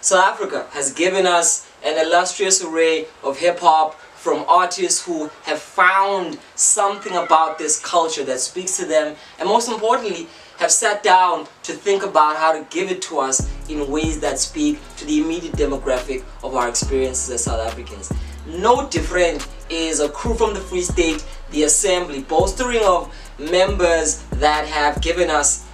South Africa has given us an illustrious array of hip-hop from artists who have found something about this culture that speaks to them, and most importantly, have sat down to think about how to give it to us in ways that speak to the immediate demographic of our experiences as South Africans. No different is a crew from the Free State, the Assembly, bolstering of members that have given us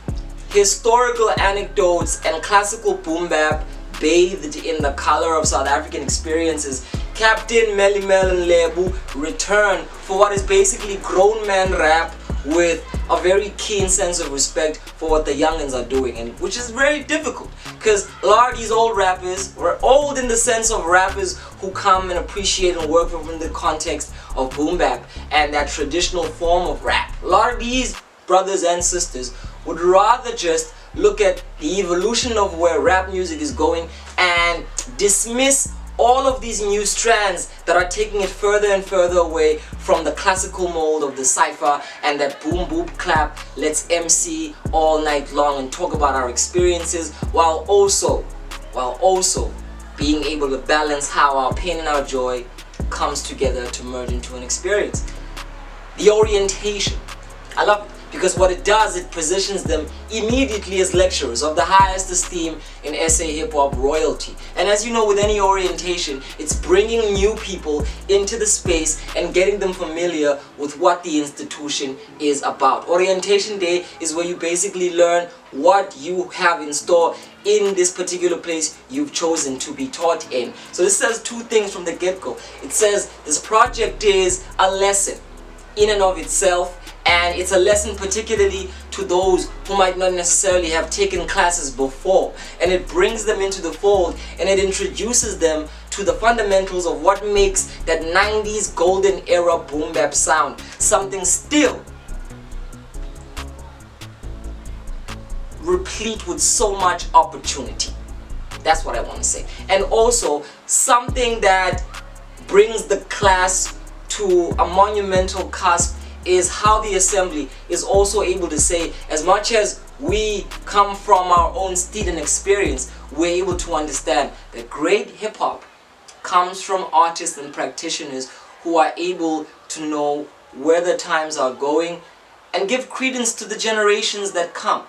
historical anecdotes and classical boom bap bathed in the color of South African experiences. Captain Melimel and Lebu return for what is basically grown man rap with a very keen sense of respect for what the youngins are doing, and which is very difficult because a lot of these old rappers were old in the sense of rappers who come and appreciate and work within the context of boom bap and that traditional form of rap. A lot of these brothers and sisters would rather just look at the evolution of where rap music is going and dismiss all of these new strands that are taking it further and further away from the classical mold of the cypher and that boom boom clap, let's MC all night long and talk about our experiences while also being able to balance how our pain and our joy comes together to merge into an experience. The orientation, I love it. Because what it does, it positions them immediately as lecturers of the highest esteem in SA hip-hop royalty. And as you know, with any orientation, it's bringing new people into the space and getting them familiar with what the institution is about. Orientation Day is where you basically learn what you have in store in this particular place you've chosen to be taught in. So this says two things from the get-go. It says this project is a lesson in and of itself, and it's a lesson particularly to those who might not necessarily have taken classes before, and it brings them into the fold and it introduces them to the fundamentals of what makes that 90s golden era boom bap sound something still replete with so much opportunity. That's what I want to say. And also something that brings the class to a monumental cusp is how the Assembly is also able to say, as much as we come from our own steed and experience, we're able to understand that great hip-hop comes from artists and practitioners who are able to know where the times are going and give credence to the generations that come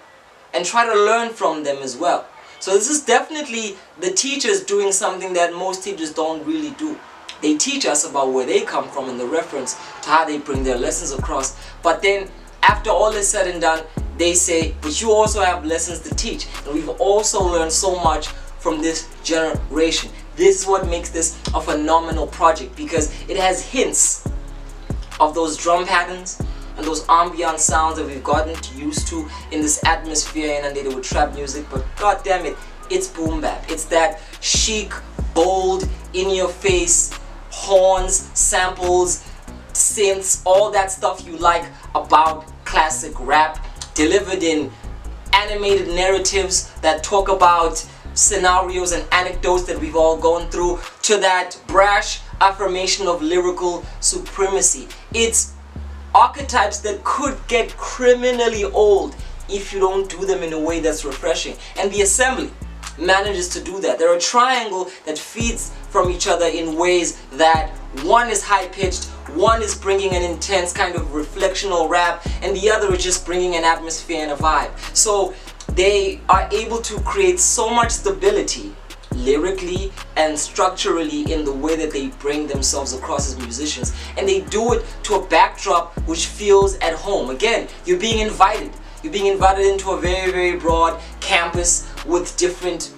and try to learn from them as well. So this is definitely the teachers doing something that most teachers don't really do. They teach us about where they come from and the reference to how they bring their lessons across. But then, after all is said and done, they say, but you also have lessons to teach. And we've also learned so much from this generation. This is what makes this a phenomenal project, because it has hints of those drum patterns and those ambient sounds that we've gotten used to in this atmosphere inundated with trap music. But god damn it, it's boom bap. It's that chic, bold, in your face, horns, samples, synths, all that stuff you like about classic rap, delivered in animated narratives that talk about scenarios and anecdotes that we've all gone through, to that brash affirmation of lyrical supremacy. It's archetypes that could get criminally old if you don't do them in a way that's refreshing. And the Assembly manages to do that. They're a triangle that feeds from each other in ways that one is high-pitched, one is bringing an intense kind of reflectional rap, and the other is just bringing an atmosphere and a vibe. So they are able to create so much stability lyrically and structurally in the way that they bring themselves across as musicians, and they do it to a backdrop which feels at home. Again, you're being invited. You're being invited into a very, very broad campus with different,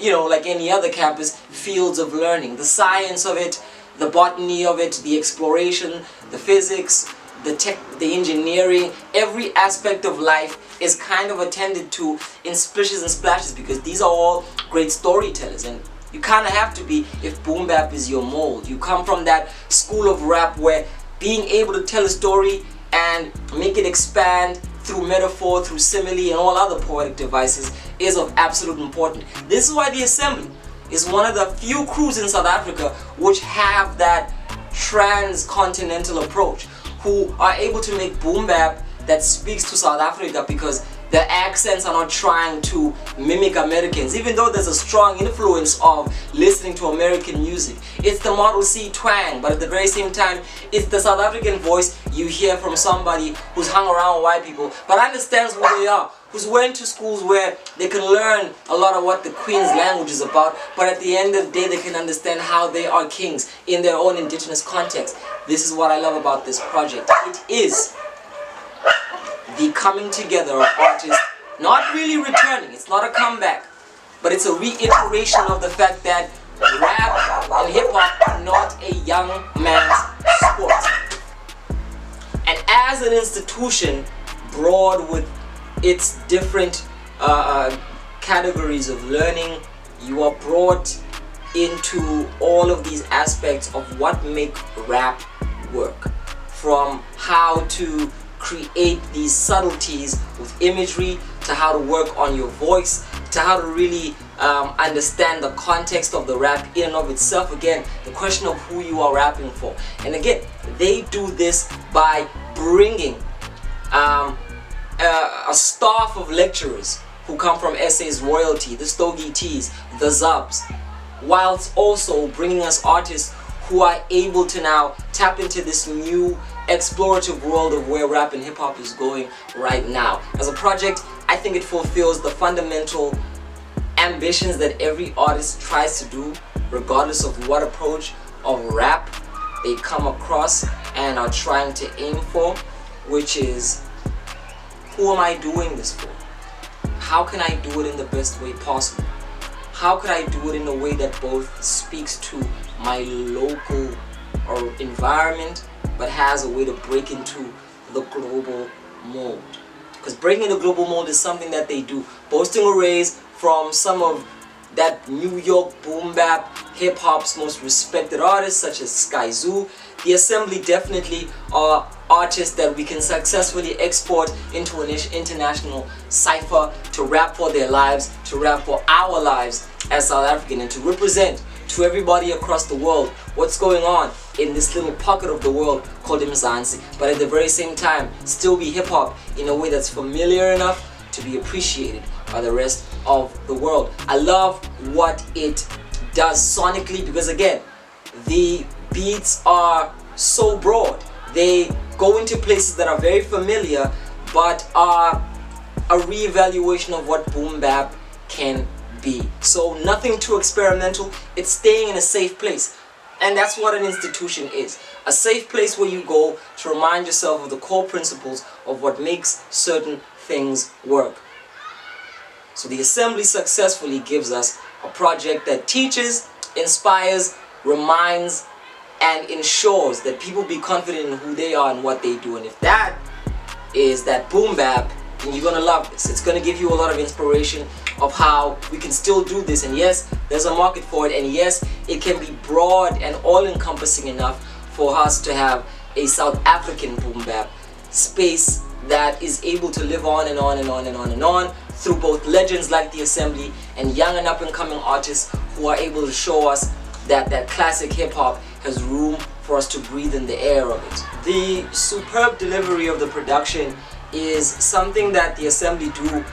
like any other campus, fields of learning. The science of it, the botany of it, the exploration, the physics, the tech, the engineering, every aspect of life is kind of attended to in splishes and splashes, because these are all great storytellers, and you kind of have to be if boom bap is your mold. You come from that school of rap where being able to tell a story and make it expand through metaphor, through simile, and all other poetic devices is of absolute importance. This is why the Assembly is one of the few crews in South Africa which have that transcontinental approach, who are able to make boom bap that speaks to South Africa, because The accents are not trying to mimic Americans, even though there's a strong influence of listening to American music. It's the Model C twang, but at the very same time, it's the South African voice you hear from somebody who's hung around with white people, but understands who they are, who's went to schools where they can learn a lot of what the Queen's language is about, but at the end of the day, they can understand how they are kings in their own indigenous context. This is what I love about this project. It is the coming together of artists, not really returning, it's not a comeback, but it's a reiteration of the fact that rap and hip-hop are not a young man's sport. And as an institution, broad with its different categories of learning, you are brought into all of these aspects of what make rap work. From how to create these subtleties with imagery, to how to work on your voice, to how to really understand the context of the rap in and of itself. Again, the question of who you are rapping for. And again, they do this by bringing a staff of lecturers who come from SA's royalty, the Stogie T's, the Zubs, whilst also bringing us artists who are able to now tap into this new explorative world of where rap and hip-hop is going right now. As a project, I think it fulfills the fundamental ambitions that every artist tries to do, regardless of what approach of rap they come across and are trying to aim for, which is, who am I doing this for? How can I do it in the best way possible? How could I do it in a way that both speaks to my local or environment, but has a way to break into the global mold? Because breaking the global mold is something that they do, boasting arrays from some of that New York boom bap hip hop's most respected artists such as Sky Zoo. The Assembly definitely are artists that we can successfully export into an international cipher to rap for their lives, to rap for our lives as South African, and to represent to everybody across the world what's going on in this little pocket of the world called Mzansi, but at the very same time still be hip hop in a way that's familiar enough to be appreciated by the rest of the world. I love what it does sonically, because again, the beats are so broad. They go into places that are very familiar, but are a re-evaluation of what boom bap can be. So nothing too experimental. It's staying in a safe place. And that's what an institution is. A safe place where you go to remind yourself of the core principles of what makes certain things work. So the Assembly successfully gives us a project that teaches, inspires, reminds, and ensures that people be confident in who they are and what they do. And if that is that boom bap, then you're gonna love this. It's gonna give you a lot of inspiration of how we can still do this. And yes, there's a market for it, and yes, it can be broad and all-encompassing enough for us to have a South African boom bap space that is able to live on and on and on and on and on through both legends like the Assembly and young and up-and-coming artists who are able to show us that that classic hip-hop has room for us to breathe in the air of it. The superb delivery of the production is something that the Assembly do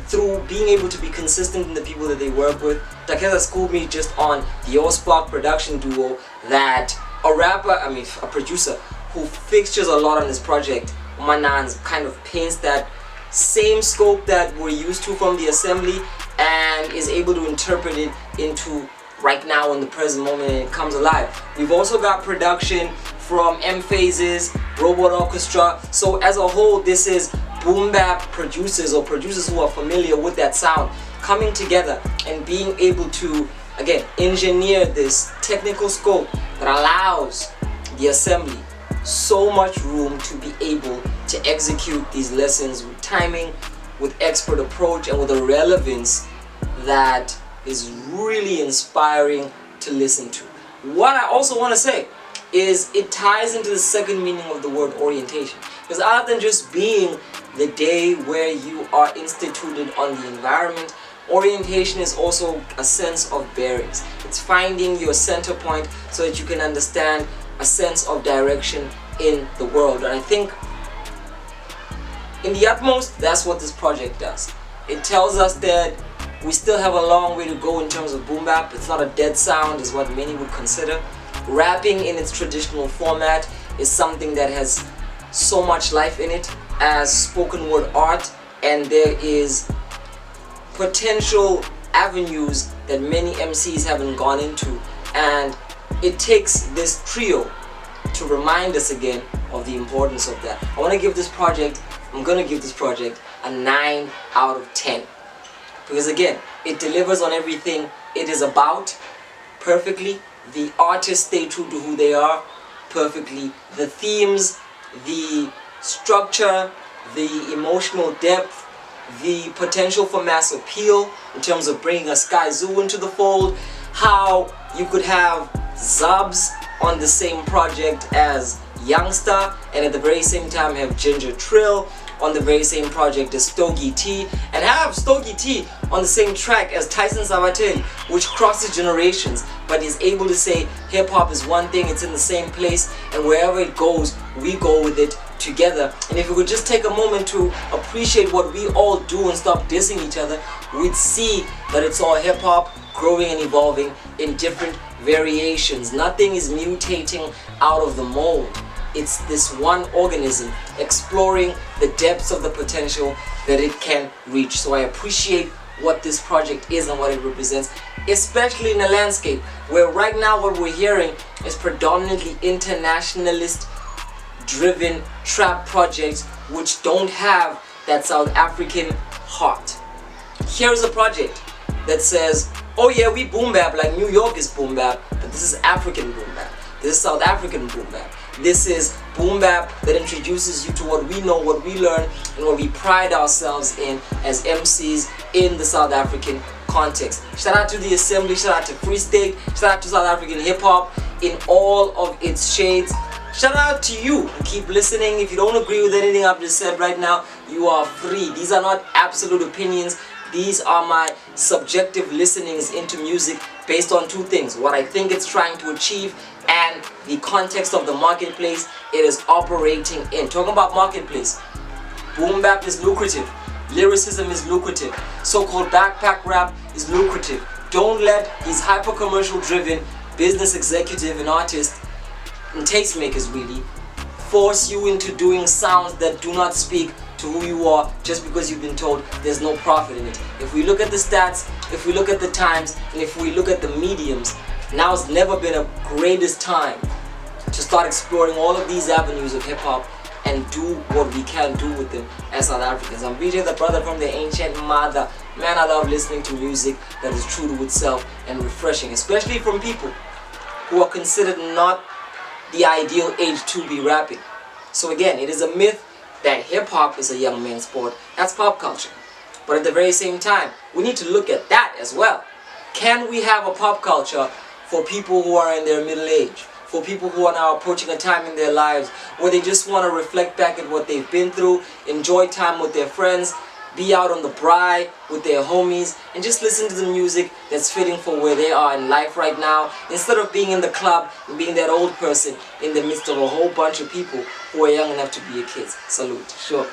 through being able to be consistent in the people that they work with. Takeza schooled me just on the All-Spark production duo that a producer who fixtures a lot on this project, Manans, kind of paints that same scope that we're used to from the Assembly and is able to interpret it into right now in the present moment, and it comes alive. We've also got production from M Phases, Robot Orchestra. So as a whole, this is boom bap producers, or producers who are familiar with that sound, coming together and being able to, again, engineer this technical scope that allows the Assembly so much room to be able to execute these lessons with timing, with expert approach, and with a relevance that is really inspiring to listen to. What I also want to say is it ties into the second meaning of the word orientation, because other than just being the day where you are instituted on the environment, orientation is also a sense of bearings. It's finding your center point so that you can understand a sense of direction in the world. And I think in the utmost, that's what this project does. It tells us that we still have a long way to go in terms of boom bap. It's not a dead sound, is what many would consider. Rapping in its traditional format is something that has so much life in it as spoken word art, and there is potential avenues that many MCs haven't gone into, and it takes this trio to remind us again of the importance of that. I'm gonna give this project a 9 out of 10, because again, it delivers on everything it is about perfectly. The artists stay true to who they are perfectly. The themes, the structure, the emotional depth, the potential for mass appeal in terms of bringing a Sky Zoo into the fold, how you could have Zubs on the same project as Youngster and at the very same time have Ginger Trill on the very same project as Stogie T, and have Stogie T on the same track as Tyson Sabatini, which crosses generations but is able to say hip hop is one thing, it's in the same place, and wherever it goes, we go with it together. And if we could just take a moment to appreciate what we all do and stop dissing each other, we'd see that it's all hip hop growing and evolving in different variations. Nothing is mutating out of the mold. It's this one organism exploring the depths of the potential that it can reach. So I appreciate what this project is and what it represents, especially in a landscape where right now what we're hearing is predominantly internationalist driven trap projects which don't have that South African heart. Here's a project that says, oh yeah, we boom bap like New York is boom bap, but this is African boom bap. This is South African boom bap. This is boom bap that introduces you to what we know, what we learn, and what we pride ourselves in as MCs in the South African context. Shout out to the Assembly, shout out to Free State, shout out to South African hip hop in all of its shades. Shout out to you. Keep listening. If you don't agree with anything I've just said right now, you are free. These are not absolute opinions. These are my subjective listenings into music based on two things: what I think it's trying to achieve and the context of the marketplace it is operating in. Talking about marketplace, boom bap is lucrative, lyricism is lucrative, so-called backpack rap is lucrative. Don't let these hyper commercial driven business executive and artists and tastemakers really force you into doing sounds that do not speak to who you are just because you've been told there's no profit in it. If we look at the stats, if we look at the times, and if we look at the mediums, now's never been a greatest time to start exploring all of these avenues of hip-hop and do what we can do with them as South Africans. I'm Viwe, the brother from the ancient mother. Man, I love listening to music that is true to itself and refreshing, especially from people who are considered not the ideal age to be rapping. So again, it is a myth that hip-hop is a young man's sport. That's pop culture. But at the very same time, we need to look at that as well. Can we have a pop culture for people who are in their middle age, for people who are now approaching a time in their lives where they just want to reflect back at what they've been through, enjoy time with their friends, be out on the braai with their homies, and just listen to the music that's fitting for where they are in life right now, instead of being in the club and being that old person in the midst of a whole bunch of people who are young enough to be your kids. Salute. Sure.